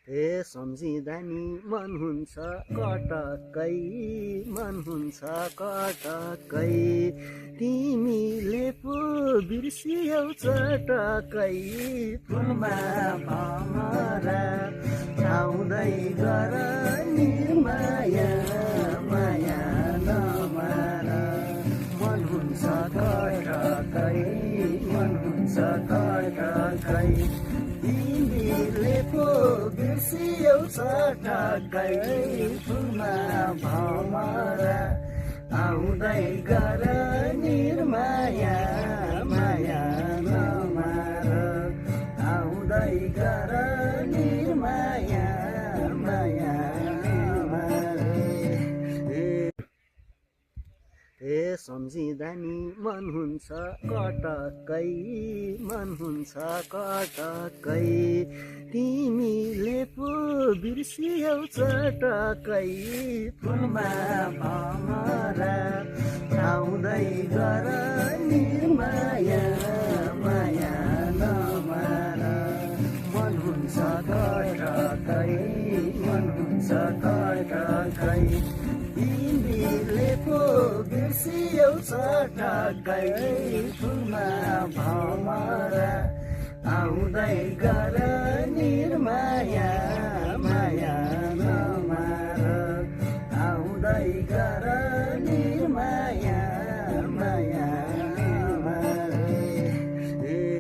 हे सम्झिँदा नि मन हुन्छ कटक्कै, मन हुन्छ कटक्कै, तिमीले पो बिर्सियौ चटक्कै, फुलमा भमरा आउँदै गर निर्माया, माया नमार, मन हुन्छ कटक्कै, मन हुन्छ कटक्कै, तिमीले पो बिर्सियौ चटक्कै, फुलमा भमरा आउँदै गर निर्माया, माया नमार, आउँदै गर निर्माया, माया नमार। हे सम्झिँदा नि मन हुन्छ कटक्कै, मन हुन्छ कटक्कै, तिमीले पो बिर्सियौ चटक्कै, फुलमा भमरा आउँदै गर निर्माया, माया नमार, मन हुन्छ कटक्कै, मन हुन्छ कटक्कै, तिमीले पो बिर्सियौ चटक्कै, फुलमा भमरा आउँदै गर